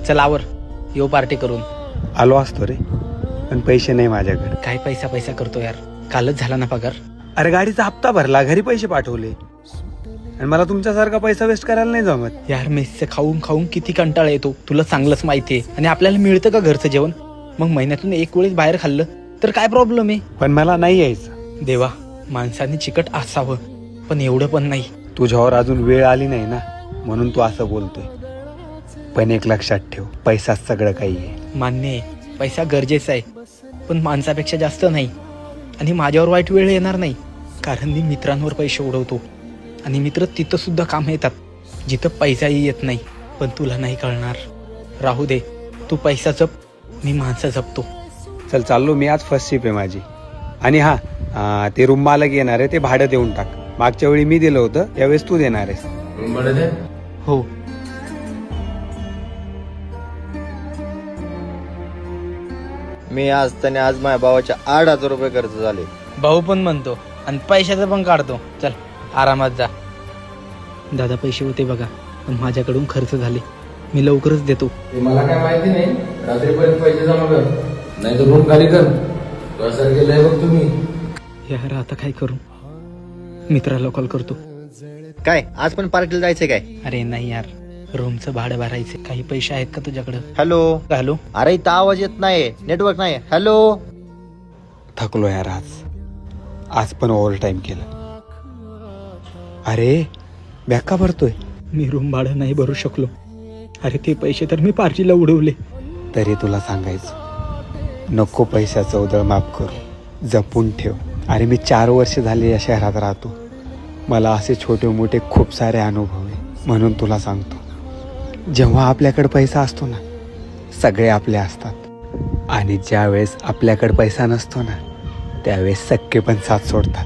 चल आवर, येऊ पार्टी करून. आलो असतो रे, पण पैसे नाही माझ्याकडे. काय पैसा करतो यार, कालच झाला ना पगार. अरे गाडीचा हप्ता भरला, घरी पैसे पाठवले, आणि मला तुमच्यासारखा पैसा वेस्ट करायला नाही जमत. यार मेसचं खाऊन खाऊन किती कंटाळा येतो, तुला चांगलंच माहितीये. आणि आपल्याला मिळतं का घरचं जेवण? मग महिन्यातून एक वेळेस बाहेर खाल्लं तर काय प्रॉब्लेम आहे? पण मला नाही यायचं. देवा, माणसाने चिकट असावं, पण एवढं पण नाही. तुझ्यावर अजून वेळ आली नाही ना, म्हणून तू असं बोलतोय. पण एक लक्षात ठेव, पैसाच सगळं काही आहे. मान्य आहे, पैसा गरजेचा आहे, पण माणसापेक्षा जास्त नाही. आणि माझ्यावर वाईट वेळ येणार नाही, कारण मी मित्रांवर पैसे उडवतो, आणि मित्र तिथं सुद्धा काम येतात जिथं पैसाही येत नाही. पण तुला नाही कळणार. राहू दे, तू पैसा जप, मी माणसं जपतो. चल चाललो मी, आज फर्स्ट शिप आहे माझी. आणि ते रूम मालक येणार आहे, ते भाडं देऊन टाक. मागच्या वेळी मी दिलं होतं, यावेळेस तू देणार आहेस. हो. मी आज माझ्या भावाच्या 8,000 रुपये खर्च झाले. भाऊ पण म्हणतो आणि पैशाचं पण काढतो. चल आरामात जा. दादा पैसे होते बघा, पण माझ्याकडून खर्च झाले. मी लवकरच देतो. मला काय माहिती नाही, रात्रीपर्यंत पैसे जमा कर, नाही तर रूम खाली कर. तुझ्यासारखे लय बघ तुम्ही. यार आता काय करू? मित्राला कॉल करतो. काय आज पण पार्टीला जायचंय काय? अरे नाही यार, रूमचं भाडं भरायचं. काही पैसे आहेत का तुझ्याकडं? हॅलो. हॅलो. अरे इथं आवाज येत नाही, नेटवर्क नाही. हॅलो. थकलो यार, आज पण ओव्हर टाइम केलं. अरे बॅग का भरतोय? मी रूम भाडं नाही भरू शकलो. अरे ते पैसे तर मी पार्टीला उडवले. तरी तुला सांगायचं, नको पैशाचं उधळ माफ करू, जपून ठेव. अरे मी 4 वर्ष झाले या शहरात राहतो. मला असे छोटे मोठे खूप सारे अनुभव आहे. म्हणून तुला सांगतो, जेव्हा आपल्याकडे पैसा असतो ना, सगळे आपले असतात. आणि ज्या वेळेस आपल्याकडे पैसा नसतो ना, त्यावेळेस सख्खे पण साथ सोडतात.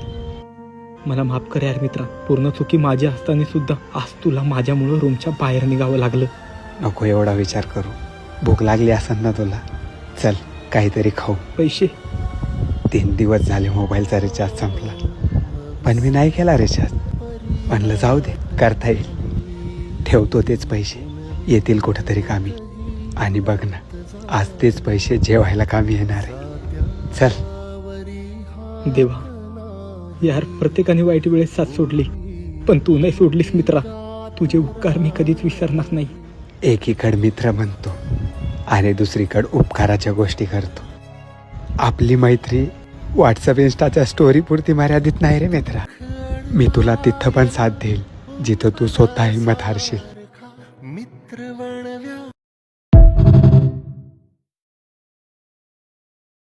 मला माफ कर यार मित्रा, पूर्ण चुकी माझी असताना सुद्धा आज तुला माझ्यामुळं रूमच्या बाहेर निघावं लागलं. नको एवढा विचार करू. भूक लागली असेल ना तुला, चल काहीतरी खाऊ. पैसे? 3 दिवस झाले मोबाईलचा रिचार्ज संपला, पण मी नाही केला रिचार्ज. म्हणलं जाऊ दे, करता येईल. ठेवतो तेच पैसे, येतील कुठेतरी कामी. आणि बघ ना, आज तेच पैसे जेवायला कामी येणार आहे. चल. देवा यार, प्रत्येकाने वाईट वेळेस साथ सोडली, पण तू नाही सोडलीस मित्रा. तुझे उपकार मी कधीच विसरणार नाही. एकीकडे मित्र म्हणतो आणि दुसरीकडे उपकाराच्या गोष्टी करतो. आपली मैत्री व्हॉट्सअप इंस्टाच्या स्टोरी पुरती मर्यादित नाही रे मित्रा. मी तुला तिथं पण साथ देईल जिथं तू स्वतः हिंमत हारशील.